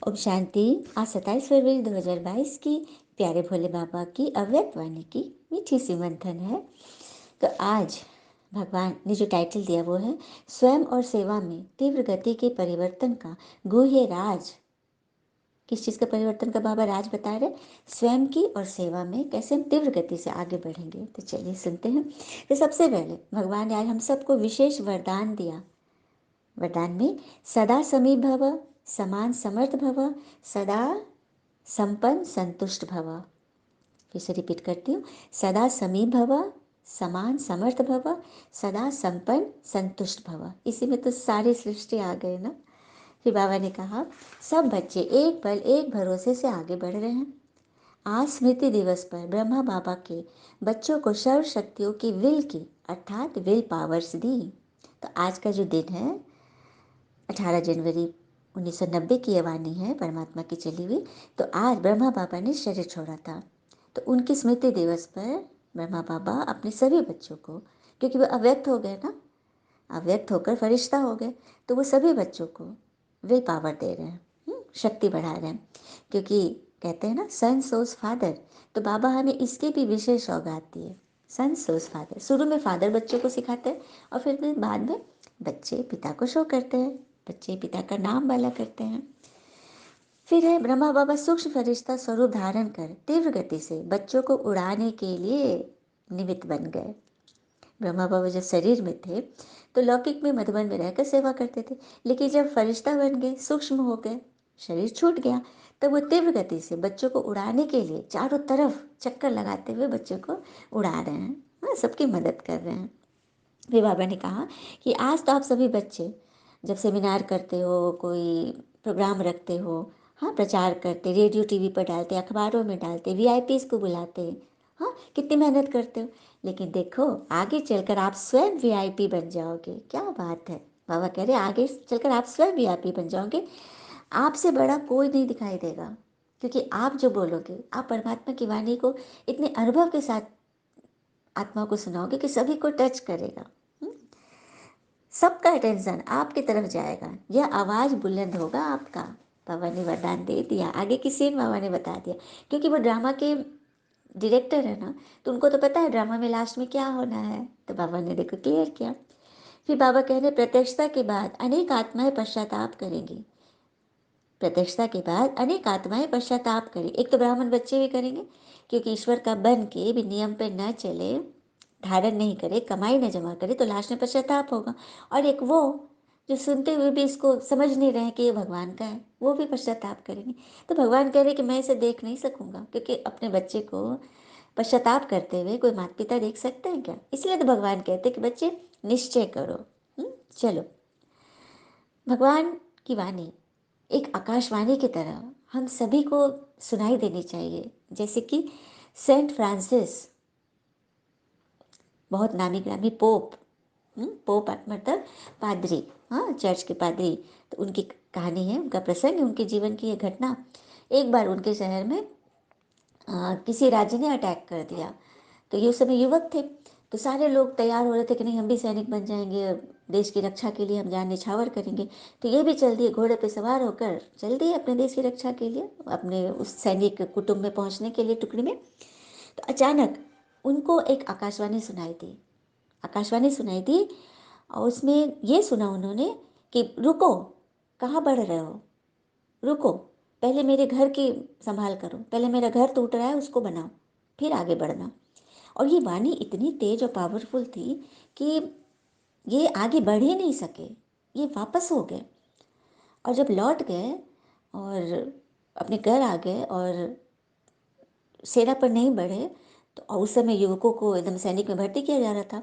ओम शांति। आज 27 फरवरी 2022 की प्यारे भोले बाबा की अव्यक्त वाणी की मीठी सी मंथन है। तो आज भगवान ने जो टाइटल दिया वो है स्वयं और सेवा में तीव्र गति के परिवर्तन का गुह्य राज। किस चीज़ का परिवर्तन का बाबा राज बता रहे? स्वयं की और सेवा में कैसे हम तीव्र गति से आगे बढ़ेंगे। तो चलिए सुनते हैं। तो सबसे पहले भगवान ने आज हम सबको विशेष वरदान दिया। वरदान में सदा समीप भव, समान समर्थ भव, सदा संपन्न संतुष्ट भव। फिर से रिपीट करती हूँ। सदा समीप भव, समान समर्थ भव, सदा संपन्न संतुष्ट भव। इसी में तो सारी सृष्टि आ गए ना। फिर बाबा ने कहा सब बच्चे एक बल एक भरोसे से आगे बढ़ रहे हैं। आज स्मृति दिवस पर ब्रह्मा बाबा के बच्चों को सर्व शक्तियों की विल की अर्थात विल पावर्स दी। तो आज का जो दिन है 18 जनवरी 1990 की ये वाणी है परमात्मा की चली हुई। तो आज ब्रह्मा बाबा ने शरीर छोड़ा था, तो उनकी स्मृति दिवस पर ब्रह्मा बाबा अपने सभी बच्चों को, क्योंकि वो अव्यक्त हो गए ना, अव्यक्त होकर फरिश्ता हो गए, तो वो सभी बच्चों को विल पावर दे रहे हैं, शक्ति बढ़ा रहे हैं। क्योंकि कहते हैं ना सन सोज फादर, तो बाबा हमें इसके भी विशेष सौगात दिए। सन सोज फादर, शुरू में फादर बच्चों को सिखाते हैं और फिर बाद में बच्चे पिता को शो करते हैं, बच्चे पिता का नाम वाला करते हैं। फिर है ब्रह्मा बाबा सूक्ष्म फरिश्ता स्वरूप धारण कर तीव्र गति से बच्चों को उड़ाने के लिए निमित्त बन गए। ब्रह्मा बाबा जब शरीर में थे तो लौकिक में मधुबन में रहकर सेवा करते थे, लेकिन जब फरिश्ता बन गए, सूक्ष्म हो गए, शरीर छूट गया, तब वो तीव्र गति से बच्चों को उड़ाने के लिए चारों तरफ चक्कर लगाते हुए बच्चों को उड़ा रहे हैं, हाँ, सबकी मदद कर रहे हैं। फिर बाबा ने कहा कि आज तो आप सभी बच्चे जब सेमिनार करते हो, कोई प्रोग्राम रखते हो, हाँ, प्रचार करते, रेडियो टीवी पर डालते, अखबारों में डालते, वीआईपीज को बुलाते, हाँ, कितनी मेहनत करते हो, लेकिन देखो आगे चलकर आप स्वयं वीआईपी बन जाओगे। क्या बात है। बाबा कह रहे आगे चलकर आप स्वयं वीआईपी बन जाओगे। आपसे बड़ा कोई नहीं दिखाई देगा, क्योंकि आप जो बोलोगे, आप परमात्मा की वाणी को इतने अनुभव के साथ आत्मा को सुनाओगे कि सभी को टच करेगा। सबका अटेंशन आपकी तरफ जाएगा, यह आवाज़ बुलंद होगा आपका। बाबा ने वरदान दे दिया। आगे की सीन बाबा ने बता दिया, क्योंकि वो ड्रामा के डायरेक्टर है ना, तो उनको तो पता है ड्रामा में लास्ट में क्या होना है। तो बाबा ने देखो क्लियर किया। फिर बाबा कह रहे प्रत्यक्षता के बाद अनेक आत्माएं पश्चाताप करेंगी। प्रत्यक्षता के बाद अनेक आत्माएं पश्चाताप करें। एक तो ब्राह्मण बच्चे भी करेंगे, क्योंकि ईश्वर का बन के भी नियम पे न चले, धारण नहीं करे, कमाई न जमा करे, तो लास्ट में पश्चाताप होगा। और एक वो जो सुनते हुए भी इसको समझ नहीं रहे कि ये भगवान का है, वो भी पश्चाताप करेंगे। तो भगवान कह रहे कि मैं इसे देख नहीं सकूंगा, क्योंकि अपने बच्चे को पश्चाताप करते हुए कोई माता पिता देख सकते हैं क्या? इसलिए तो भगवान कहते हैं कि बच्चे निश्चय करो। चलो, भगवान की वाणी एक आकाशवाणी की तरह हम सभी को सुनाई देनी चाहिए। जैसे कि सेंट फ्रांसिस, बहुत नामी ग्रामी पोप, पोप मतलब पादरी, हाँ, चर्च के पादरी। तो उनकी कहानी है, उनका प्रसंग है, उनके जीवन की यह घटना। एक बार उनके शहर में किसी राज्य ने अटैक कर दिया। तो ये उस समय युवक थे, तो सारे लोग तैयार हो रहे थे कि नहीं हम भी सैनिक बन जाएंगे, देश की रक्षा के लिए हम जान निछावर करेंगे। तो ये भी चल दिए, घोड़े पे सवार होकर चल दिए अपने देश की रक्षा के लिए, अपने उस सैनिक कुटुंब में पहुंचने के लिए, टुकड़ी में। तो अचानक उनको एक आकाशवाणी सुनाई दी। आकाशवाणी सुनाई दी और उसमें ये सुना उन्होंने कि रुको, कहाँ बढ़ रहे हो, रुको, पहले मेरे घर की संभाल करो, पहले मेरा घर टूट रहा है उसको बनाओ, फिर आगे बढ़ना। और ये वाणी इतनी तेज और पावरफुल थी कि ये आगे बढ़ ही नहीं सके, ये वापस हो गए। और जब लौट गए और अपने घर आ गए और सेना पर नहीं बढ़े, तो और उस समय युवकों को एकदम सैनिक में भर्ती किया जा रहा था।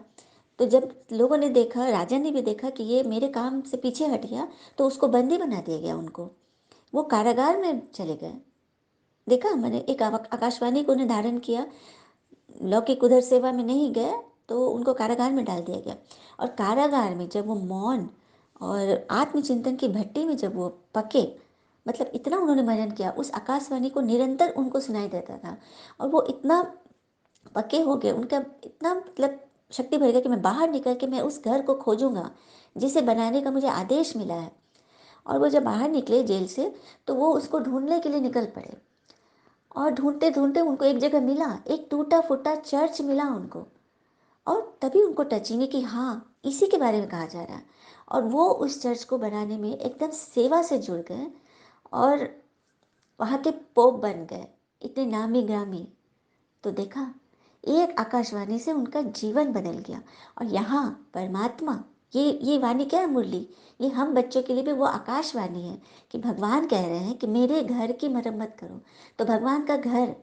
तो जब लोगों ने देखा, राजा ने भी देखा कि ये मेरे काम से पीछे हट गया, तो उसको बंदी बना दिया गया। उनको वो कारागार में चले गए। देखा मैंने, एक आकाशवाणी को उन्हें धारण किया, लौकिक उधर सेवा में नहीं गए, तो उनको कारागार में डाल दिया गया। और कारागार में जब वो मौन और आत्मचिंतन की भट्टी में जब वो पके, मतलब इतना उन्होंने मनन किया, उस आकाशवाणी को निरंतर उनको सुनाई देता था। और वो इतना पक्के हो गए, उनका इतना मतलब शक्ति भर गया कि मैं बाहर निकल के मैं उस घर को खोजूंगा जिसे बनाने का मुझे आदेश मिला है। और वो जब बाहर निकले जेल से तो वो उसको ढूंढने के लिए निकल पड़े, और ढूंढते ढूंढते उनको एक जगह मिला, एक टूटा फूटा चर्च मिला उनको। और तभी उनको टचिंग है कि हाँ, इसी के बारे में कहा जा रहा है। और वो उस चर्च को बनाने में एकदम सेवा से जुड़ गए और वहाँ के पोप बन गए, इतने नामी ग्रामी। तो देखा, एक आकाशवाणी से उनका जीवन बदल गया। और यहाँ परमात्मा, ये वाणी क्या है मुरली, ये हम बच्चों के लिए भी वो आकाशवाणी है कि भगवान कह रहे हैं कि मेरे घर की मरम्मत करो। तो भगवान का घर,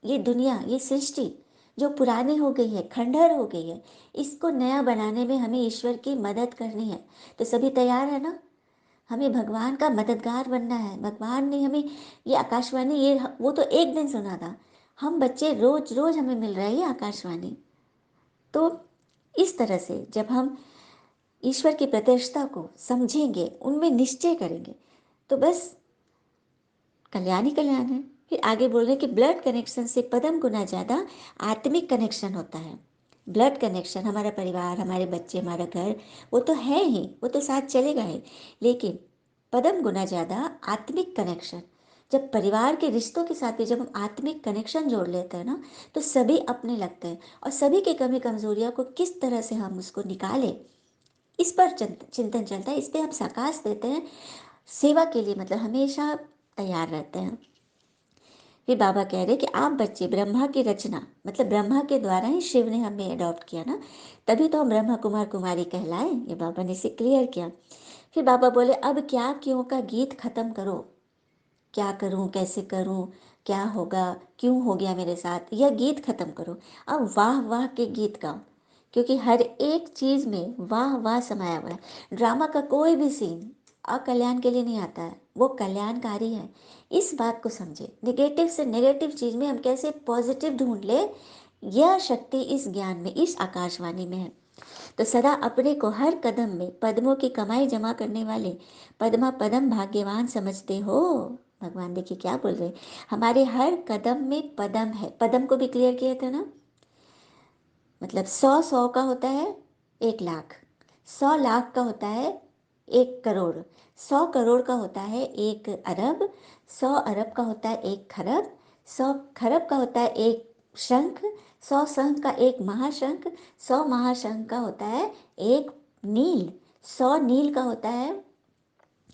ये दुनिया, ये सृष्टि जो पुरानी हो गई है, खंडहर हो गई है, इसको नया बनाने में हमें ईश्वर की मदद करनी है। तो सभी तैयार है ना? हमें भगवान का मददगार बनना है। भगवान ने हमें ये आकाशवाणी, ये वो तो एक दिन सुना था, हम बच्चे रोज रोज हमें मिल रहा है ये आकाशवाणी। तो इस तरह से जब हम ईश्वर की प्रतिष्ठा को समझेंगे, उनमें निश्चय करेंगे, तो बस कल्याण ही कल्याण है। फिर आगे बोल रहे हैं कि ब्लड कनेक्शन से पदम गुना ज़्यादा आत्मिक कनेक्शन होता है। ब्लड कनेक्शन, हमारा परिवार, हमारे बच्चे, हमारा घर, वो तो है ही, वो तो साथ चलेगा ही, लेकिन पदम गुना ज़्यादा आत्मिक कनेक्शन, जब परिवार के रिश्तों के साथ भी जब हम आत्मिक कनेक्शन जोड़ लेते हैं ना, तो सभी अपने लगते हैं। और सभी की कमी कमजोरियां को किस तरह से हम उसको निकालें, इस पर चिंतन चलता है, इस पर हम साकाश देते हैं। सेवा के लिए मतलब हमेशा तैयार रहते हैं। फिर बाबा कह रहे कि आप बच्चे ब्रह्मा की रचना, मतलब ब्रह्मा के द्वारा ही शिव ने हमें अडॉप्ट किया ना, तभी तो हम ब्रह्मा कुमार कुमारी कहलाए। ये बाबा ने इसे क्लियर किया। फिर बाबा बोले अब क्या क्यों का गीत खत्म करो। क्या करूं, कैसे करूं, क्या होगा, क्यों हो गया मेरे साथ, यह गीत खत्म करो। अब वाह वाह के गीत गाओ, क्योंकि हर एक चीज में वाह वाह समाया हुआ है। ड्रामा का कोई भी सीन अकल्याण के लिए नहीं आता है, वो कल्याणकारी है। इस बात को समझे, नेगेटिव से नेगेटिव चीज में हम कैसे पॉजिटिव ढूंढ ले, यह शक्ति इस ज्ञान में, इस आकाशवाणी में है। तो सदा अपने को हर कदम में पद्मों की कमाई जमा करने वाले पद्मा पदम भाग्यवान समझते हो। भगवान देखिए क्या बोल रहे हैं, हमारे हर कदम में पदम है। पदम को भी क्लियर किया था ना, मतलब 100 का होता है 1 लाख, 100 लाख का होता है 1 करोड़, 100 करोड़ का होता है 1 अरब, 100 अरब का होता है 1 खरब, 100 खरब का होता है 1 शंख, 100 शंख का 1 महाशंख, 100 महाशंख का होता है 1 नील, 100 नील का होता है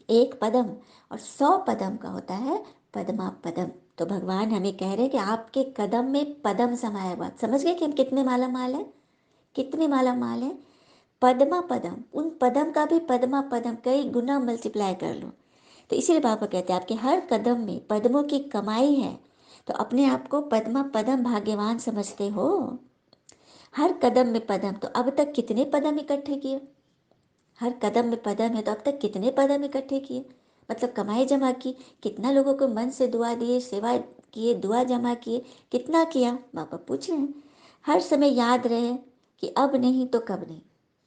1 पदम, और 100 पदम का होता है पद्मा पदम। तो भगवान हमें कह रहे हैं कि आपके कदम में पदम समाया हुआ। समझ गए कि हम कितने माला माल है, कितने माला माल है। पद्मा पदम, उन पदम का भी पद्मा पदम कई गुना मल्टीप्लाई कर लो। तो इसीलिए बाबा कहते हैं आपके हर कदम में पद्मों की कमाई है। तो अपने आप को पद्मा पदम भाग्यवान समझते हो। हर कदम में पदम, तो अब तक कितने पदम इकट्ठे किए। हर कदम में पदम है, तो अब तक कितने पदम इकट्ठे किए, मतलब कमाई जमा की। कितना लोगों को मन से दुआ दिए, सेवा किए, दुआ जमा किए, कितना किया, बाबा पूछ रहे हैं। हर समय याद रहे कि अब नहीं तो कब नहीं।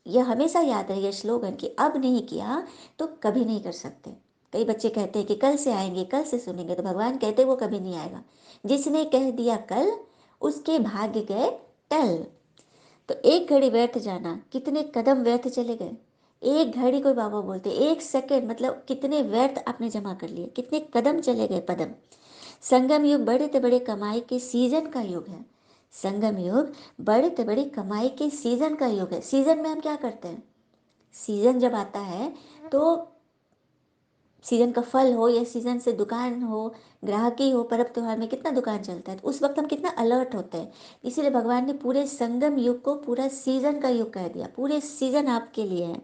यह हमेशा याद रहे, यह स्लोगन कि अब नहीं किया तो कभी नहीं कर सकते। कई बच्चे कहते हैं कि कल से आएंगे, कल से सुनेंगे, तो भगवान कहते वो कभी नहीं आएगा। जिसने कह दिया कल, उसके भाग्य गए टल। तो एक घड़ी व्यर्थ जाना, कितने कदम व्यर्थ चले गए। एक घड़ी कोई बाबा बोलते 1 सेकंड, मतलब कितने व्यर्थ आपने जमा कर लिए, कितने कदम चले गए पदम। संगम युग बड़े से बड़े कमाई के सीजन का युग है। संगम युग बड़े से बड़ी कमाई के सीजन का युग है। सीजन में हम क्या करते हैं, सीजन जब आता है तो सीजन का फल हो या सीजन से दुकान हो, ग्राहकी हो, पर्व त्योहार में कितना दुकान चलता है, तो उस वक्त हम कितना अलर्ट होते हैं। इसीलिए भगवान ने पूरे संगम युग को पूरा सीजन का युग कह दिया। पूरे सीजन आपके लिए है।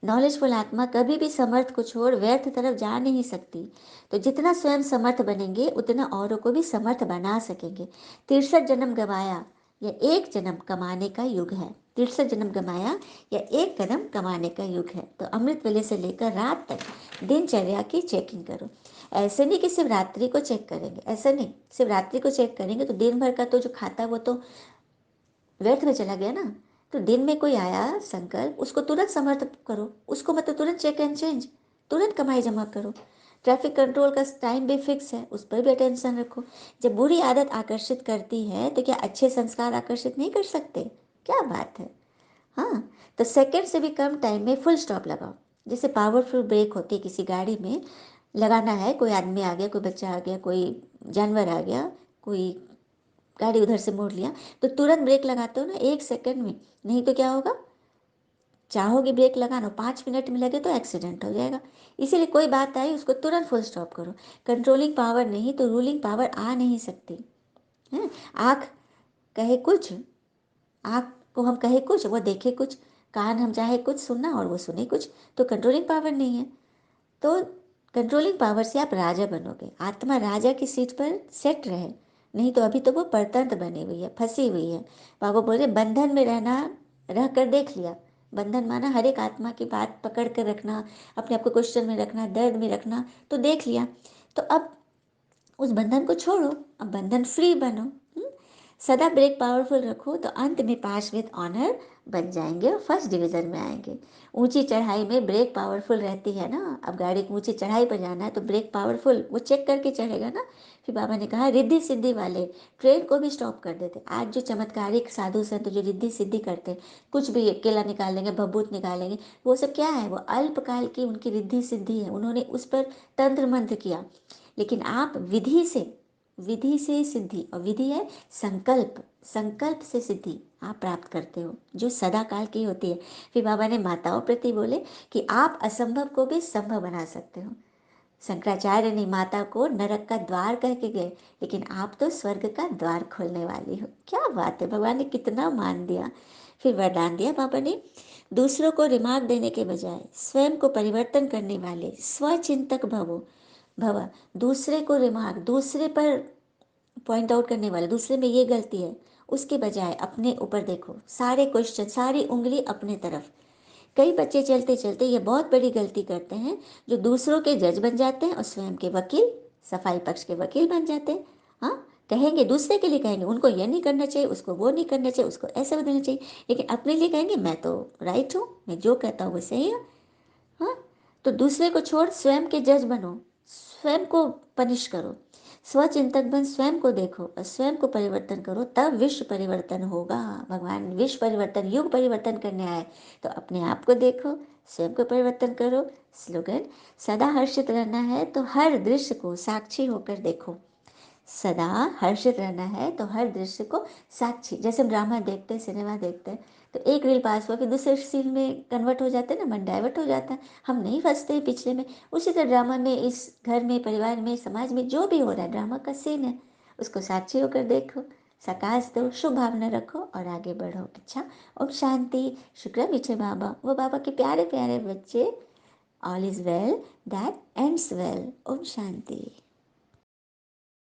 नॉलेजफुल आत्मा कभी भी समर्थ को छोड़ व्यर्थ तरफ जा नहीं सकती। तो जितना स्वयं समर्थ बनेंगे उतना औरों को भी समर्थ बना सकेंगे। 63 जन्म गवाया या एक जन्म कमाने का युग है। 63 जन्म गमाया या एक कदम कमाने का युग है। तो अमृत वेले से लेकर रात तक दिनचर्या की चेकिंग करो। ऐसे नहीं कि सिर्फ रात्रि को चेक करेंगे, ऐसा नहीं, सिर्फ रात्रि को चेक करेंगे तो दिन भर का तो जो खाता वो तो व्यर्थ में चला गया ना। तो दिन में कोई आया संकल्प, उसको तुरंत समर्थ करो, उसको मतलब तुरंत चेक एंड चेंज, तुरंत कमाई जमा करो। ट्रैफिक कंट्रोल का टाइम भी फिक्स है, उस पर भी अटेंशन रखो। जब बुरी आदत आकर्षित करती है तो क्या अच्छे संस्कार आकर्षित नहीं कर सकते? क्या बात है। हाँ, तो सेकंड से भी कम टाइम में फुल स्टॉप लगाओ। जैसे पावरफुल ब्रेक होती है किसी गाड़ी में, लगाना है, कोई आदमी आ गया, कोई बच्चा आ गया, कोई जानवर आ गया, कोई गाड़ी उधर से मोड़ लिया, तो तुरंत ब्रेक लगाते हो ना 1 सेकंड में, नहीं तो क्या होगा, चाहोगे ब्रेक लगाना 5 मिनट में लगे तो एक्सीडेंट हो जाएगा। इसीलिए कोई बात आई उसको तुरंत फुल स्टॉप करो। कंट्रोलिंग पावर नहीं तो रूलिंग पावर आ नहीं सकती है। आँख कहे कुछ, आँख को हम कहे कुछ, वो देखे कुछ, कान हम चाहे कुछ सुनना और वो सुने कुछ, तो कंट्रोलिंग पावर नहीं है। तो कंट्रोलिंग पावर से आप राजा बनोगे, आत्मा राजा की सीट पर सेट रहे, नहीं तो अभी तो वो परतंत्र बनी हुई है, फंसी हुई है। बाबा बोल रहे बंधन में रहना, रह कर देख लिया। बंधन माना हर एक आत्मा की बात पकड़ कर रखना, अपने आप को क्वेश्चन में रखना, दर्द में रखना, तो देख लिया। तो अब उस बंधन को छोड़ो, अब बंधन फ्री बनो। सदा ब्रेक पावरफुल रखो तो अंत में पास विद ऑनर बन जाएंगे और फर्स्ट डिवीजन में आएंगे। ऊंची चढ़ाई में ब्रेक पावरफुल रहती है ना, अब गाड़ी को ऊंची चढ़ाई पर जाना है तो ब्रेक पावरफुल वो चेक करके चढ़ेगा ना। फिर बाबा ने कहा रिद्धि सिद्धि वाले ट्रेन को भी स्टॉप कर देते। आज जो चमत्कारिक साधु संत जो रिद्धि सिद्धि करते, कुछ भी केला निकाल लेंगे, भभूत निकालेंगे, वो सब क्या है, वो अल्पकाल की उनकी रिद्धि सिद्धि है, उन्होंने उस पर तंत्र मंत्र किया। लेकिन आप विधि से, विधि से सिद्धि, और विधि है संकल्प, संकल्प से सिद्धि आप प्राप्त करते हो जो सदा काल की होती है। फिर बाबा ने माताओं प्रति बोले कि आप असंभव को भी संभव बना सकते हो। शंकराचार्य ने माता को नरक का द्वार कह के गए, लेकिन आप तो स्वर्ग का द्वार खोलने वाली हो। क्या बात है, भगवान ने कितना मान दिया। फिर वरदान दिया बाबा ने, दूसरों को रिमार्क देने के बजाय स्वयं को परिवर्तन करने वाले स्वचिंतक भवो भव। दूसरे को रिमार्क, दूसरे पर पॉइंट आउट करने वाले, दूसरे में ये गलती है, उसके बजाय अपने ऊपर देखो, सारे क्वेश्चन, सारी उंगली अपने तरफ। कई बच्चे चलते चलते ये बहुत बड़ी गलती करते हैं, जो दूसरों के जज बन जाते हैं और स्वयं के वकील, सफाई पक्ष के वकील बन जाते हैं। हाँ, कहेंगे दूसरे के लिए, कहेंगे उनको ये नहीं करना चाहिए, उसको वो नहीं करना चाहिए, उसको ऐसा बदलना चाहिए, लेकिन अपने लिए कहेंगे मैं तो राइट हूँ, मैं जो कहता हूँ वो सही है। हाँ, तो दूसरे को छोड़ स्वयं के जज बनो, स्वयं को पनिश करो, स्वचिंतक बन, स्वयं को देखो और स्वयं को परिवर्तन करो, तब विश्व परिवर्तन होगा। भगवान विश्व परिवर्तन, युग परिवर्तन करने आए, तो अपने आप को देखो, स्वयं को परिवर्तन करो। स्लोगन, सदा हर्षित रहना है तो हर दृश्य को साक्षी होकर देखो। सदा हर्षित रहना है तो हर दृश्य को साक्षी, जैसे हम ड्रामा देखते हैं, सिनेमा देखते हैं, तो एक रील पास हुआ फिर दूसरे सीन में कन्वर्ट हो जाते हैं ना, मन डाइवर्ट हो जाता है, हम नहीं फंसते पिछले में। उसी तरह ड्रामा में, इस घर में, परिवार में, समाज में जो भी हो रहा है, ड्रामा का सीन है, उसको साक्षी होकर देखो, सकाश दो, शुभ भावना रखो और आगे बढ़ो। अच्छा, ओम शांति। शुक्र मीठे बाबा, वो बाबा के प्यारे प्यारे बच्चे, all is well that ends well. ओम शांति।